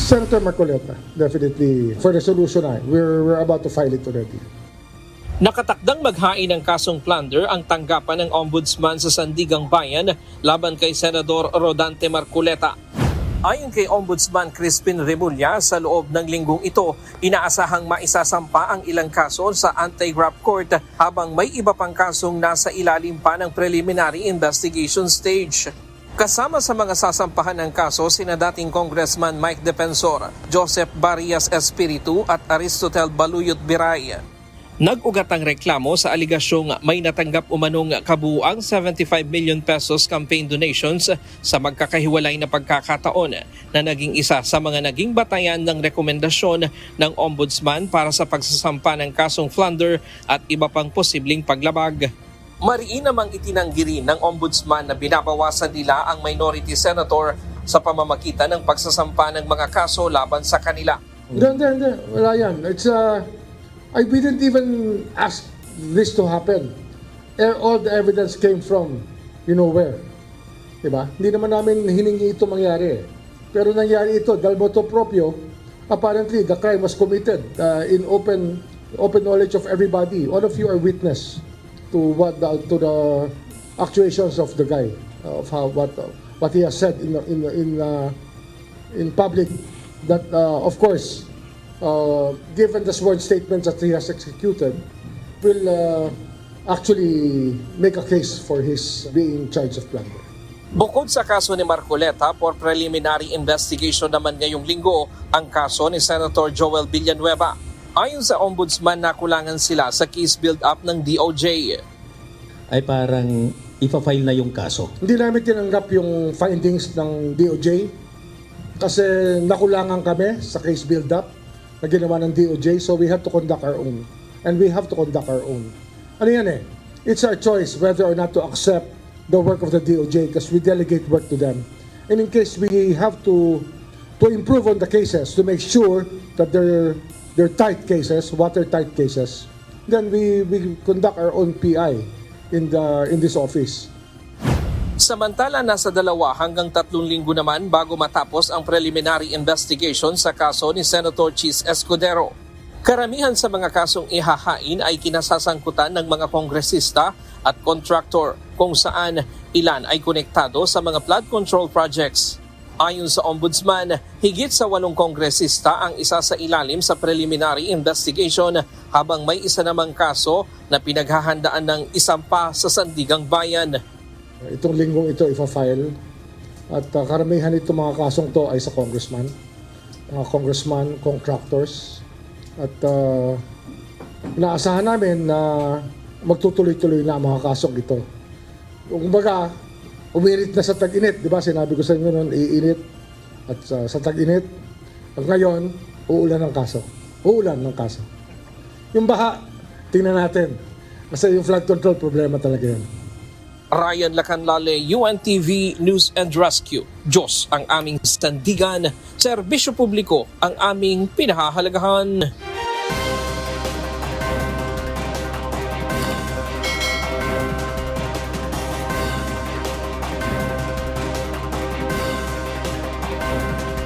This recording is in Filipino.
Senator Marcoleta, definitely for resolution na. We're about to file it already. Nakatakdang maghain ng kasong plunder ang tanggapan ng Ombudsman sa Sandigang Bayan laban kay Senador Rodante Marcoleta. Ayon kay Ombudsman Crispin Remulla, sa loob ng linggong ito, inaasahang maisasampa ang ilang kaso sa Anti-Graft Court habang may iba pang kasong nasa ilalim pa ng preliminary investigation stage. Kasama sa mga sasampahan ng kaso sina dating Congressman Mike Defensor, Joseph Barrias Espiritu at Aristotel Baluyot Biray. Nag-ugat ang reklamo sa aligasyong may natanggap umanong kabuuang 75 million pesos campaign donations sa magkakahiwalay na pagkakataon na naging isa sa mga naging batayan ng rekomendasyon ng Ombudsman para sa pagsasampa ng kasong plunder at iba pang posibleng paglabag. Mariin namang itinanggi rin ng Ombudsman na binabawasan nila ang minority senator sa pamamagitan ng pagsasampa ng mga kaso laban sa kanila. Hindi. Wala yan. We didn't even ask this to happen. All the evidence came from, you know where. Diba? Hindi naman namin hiningi ito mangyari. Pero nangyari ito, dahil motu proprio, apparently the crime was committed in open knowledge of everybody. All of you are witness to the actuations of the guy, of what he has said in public. That of course, given the sworn statements that he has executed, will actually make a case for his being charged of plunder. Bukod sa kaso ni Marcoleta, for preliminary investigation naman ngayong linggo ang kaso ni Senator Joel Villanueva. Ayon sa Ombudsman, nakulangan sila sa case build-up ng DOJ. Ay parang ipa-file na yung kaso. Hindi namin tinanggap yung findings ng DOJ kasi nakulangan kami sa case build-up na ginawa ng DOJ, so we have to conduct our own. And we have to conduct our own. Ano yan eh? It's our choice whether or not to accept the work of the DOJ because we delegate work to them. And in case we have to improve on the cases to make sure that they're tight cases, watertight cases, then we conduct our own PI in this office. Samantala, nasa 2 hanggang 3 linggo naman bago matapos ang preliminary investigation sa kaso ni Senator Chis Escudero. Karamihan sa mga kasong ihahain ay kinasasangkutan ng mga kongresista at contractor kung saan ilan ay konektado sa mga flood control projects. Ayon sa Ombudsman, higit sa 8 kongresista ang isa sa ilalim sa preliminary investigation habang may isa namang kaso na pinaghahandaan ng isampa sa Sandigang Bayan. Itong linggong ito ifa-file at karamihan itong mga kasong to ay sa congressman, mga congressman, contractors at inaasahan namin na magtutuloy-tuloy na ang mga kasong ito. Kumbaga, umiinit na sa tag-init, di ba? Sinabi ko sa inyo noon, iinit at sa tag-init. At ngayon, uulan ng kaso. Uulan ng kaso. Yung baha, tingnan natin. Kasi yung flood control, problema talaga yan. Ryan Lacanlale, UNTV News and Rescue. Diyos ang aming sandigan, serbisyo publiko ang aming pinahahalagahan.